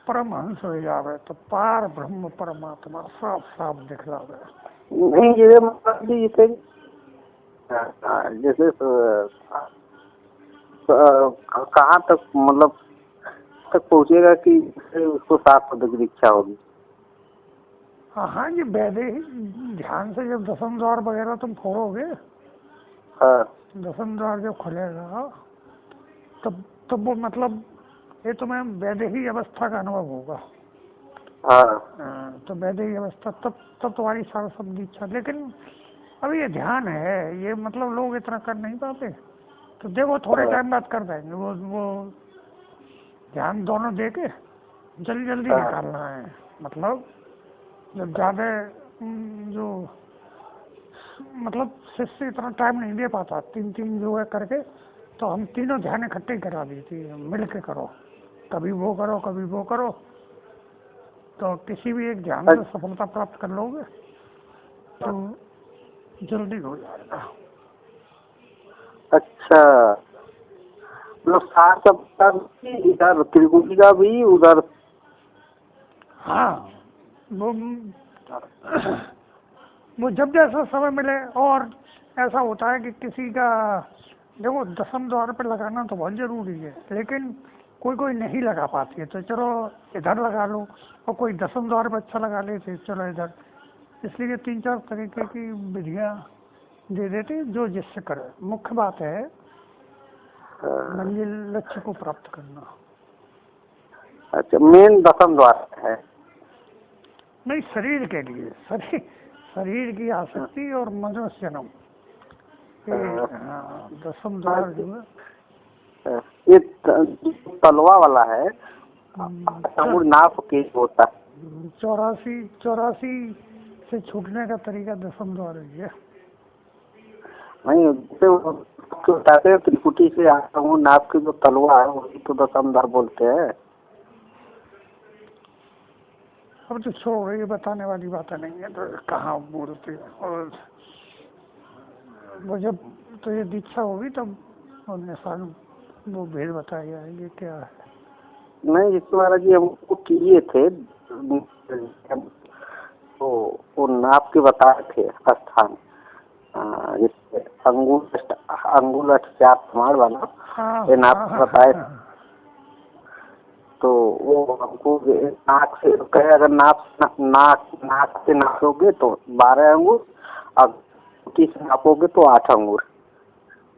परमहंस हो जावे तो पार ब्रह्म परमात्मा साफ साफ दिखलावे। नहीं, जैसे महाराज जी जैसे कहाँ तक मतलब तक पहुँचेगा कि उसको 7 शब्द की दीक्षा होगी? हाँ, ये वैदेही ध्यान से जब 10वें द्वार वगैरह तुम खोलोगे, 10वें द्वार जब खुलेगा तब वो मतलब ये तुम्हें वैदेही अवस्था का अनुभव होगा। तो वैदेही अवस्था तब तुम्हारी सारस्वत दीक्षा। लेकिन अब ये ध्यान है, ये मतलब लोग इतना कर नहीं पाते, तो देखो थोड़े टाइम बाद कर देंगे वो ध्यान दोनों दे के जल्दी निकालना है। मतलब जब ज्यादा जो मतलब शिष्य इतना टाइम नहीं दे पाता, 3 जो है करके, तो हम तीनों ध्यान इकट्ठे करा दी थी, मिल के करो, कभी वो करो कभी वो करो, तो किसी भी एक ध्यान से सफलता प्राप्त कर लोगे तो जल्दी हो जाएगा। अच्छा, मतलब 7 शब्द इधर त्रिकुटी का भी उधर। हाँ, वो जब जैसा समय मिले। और ऐसा होता है कि किसी का देखो 10वें द्वार पर लगाना तो बहुत जरूरी है, लेकिन कोई नहीं लगा पाती है, तो चलो इधर लगा लो, और कोई 10वें द्वार पर अच्छा लगा ले तो चलो इधर। इसलिए 3-4 तरीके की विधियां दे देते जो जिससे करे। मुख्य बात है मंजिल लक्ष्य को प्राप्त करना। अच्छा, मेन 10वें द्वार है? नहीं, शरीर के लिए, शरीर की आसक्ति और मनुष्य जन्म, 10वें द्वार जो है ये तलवा वाला है, नाप के होता है। 84 से छूटने का तरीका 10वें द्वार है। नहीं, बताते हैं त्रिकुटी से आता हूँ, नाप की जो तलवा है वही तो 10वें द्वार बोलते हैं। अब तो छोड़ो, ये बताने वाली बातें नहीं है, तो कहाँ बोलते हैं। और वो जब तो ये दीक्षा होगी तब निशान वो भेद बताए जाएंगे क्या है। नहीं, जिस महाराज जी हमको किए थे तो वो नाप के बताए थे स्थान, जैसे अंगुल 4 प्रमाण वाला ये नाप बताए। तो वो हमको नाक से कहे, अगर नाक से नापोगे तो 12 अंगूर, और से नापोगे तो 8 अंगूर।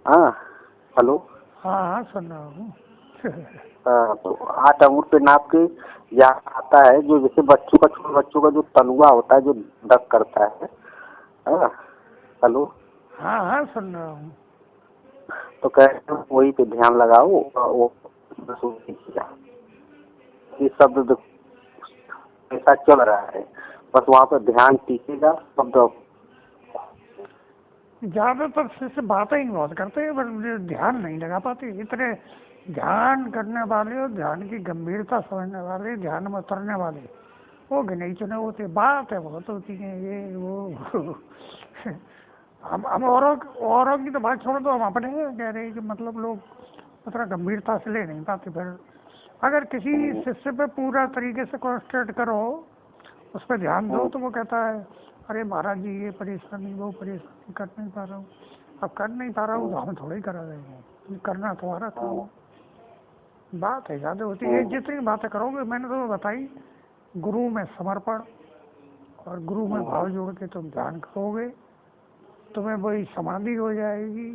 हाँ, हेलो। हाँ हाँ सुन रहा हूँ। तो 8 अंगूर पे नाप के यहाँ आता है, जो जैसे बच्चों का, छोटे बच्चों का जो तलुआ होता है, जो दग करता है। हाँ, हेलो। हाँ हाँ सुन रहा हूँ। तो कहते हैं वही पे ध्यान लगाओ, और वो ये शब्द ऐसा चल रहा है, बस वहाँ पर ध्यान टीकेगा शब्द। ज्यादातर से बातें ही बहुत करते हैं, पर मुझे ध्यान नहीं लगा पाते। इतने ध्यान करने वाले और ध्यान की गंभीरता समझने वाले, ध्यान में उतरने वाले वो गिने चुने होते। बातें बहुत होती हैं ये वो। हम औरों की तो बात छोड़ दो, हम अपने कह रहे हैं कि मतलब लोग उतना गंभीरता से ले नहीं पाते। फिर अगर किसी शिष्य पे पूरा तरीके से कॉन्सेंट्रेट करो, उस पर ध्यान दो, तो वो कहता है अरे महाराज जी ये परेशानी वो परेशानी, कर नहीं पा रहा हूँ। अब कर नहीं पा रहा हूँ तो हम थोड़ा ही करा देंगे, ये करना तुम्हारा काम है। बात है ज़्यादा होती है। जितनी बातें करोगे, मैंने तुम्हें बताई, गुरु में समर्पण और गुरु में भाव जोड़ के तुम ध्यान करोगे, तुम्हें वही समाधि हो जाएगी,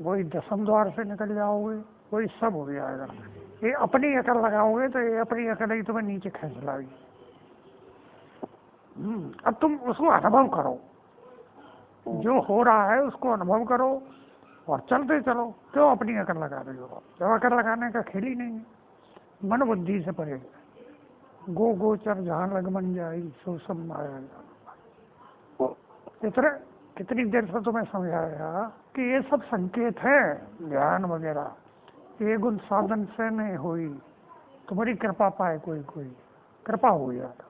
वही दसम द्वार से निकल जाओगे, वही सब हो जाएगा। ये अपनी अकल लगाओगे तो ये अपनी अकल ही तुम्हें नीचे खींच लाएगी। अब तुम उसको अनुभव करो, जो हो रहा है उसको अनुभव करो और चलते चलो। क्यों अपनी अकल लगा रहे हो? जब अकल लगाने का खेल ही नहीं है। मन बुद्धि से परे गो गोचर जहाँ लग मन जाई, सो सब माया जान। इतने कितनी देर से तुम्हें समझाया कि ये सब संकेत है, ध्यान वगैरह ये गुण साधन से नहीं हुई, तुम्हारी कृपा पाए कोई कोई, कृपा हो जाए।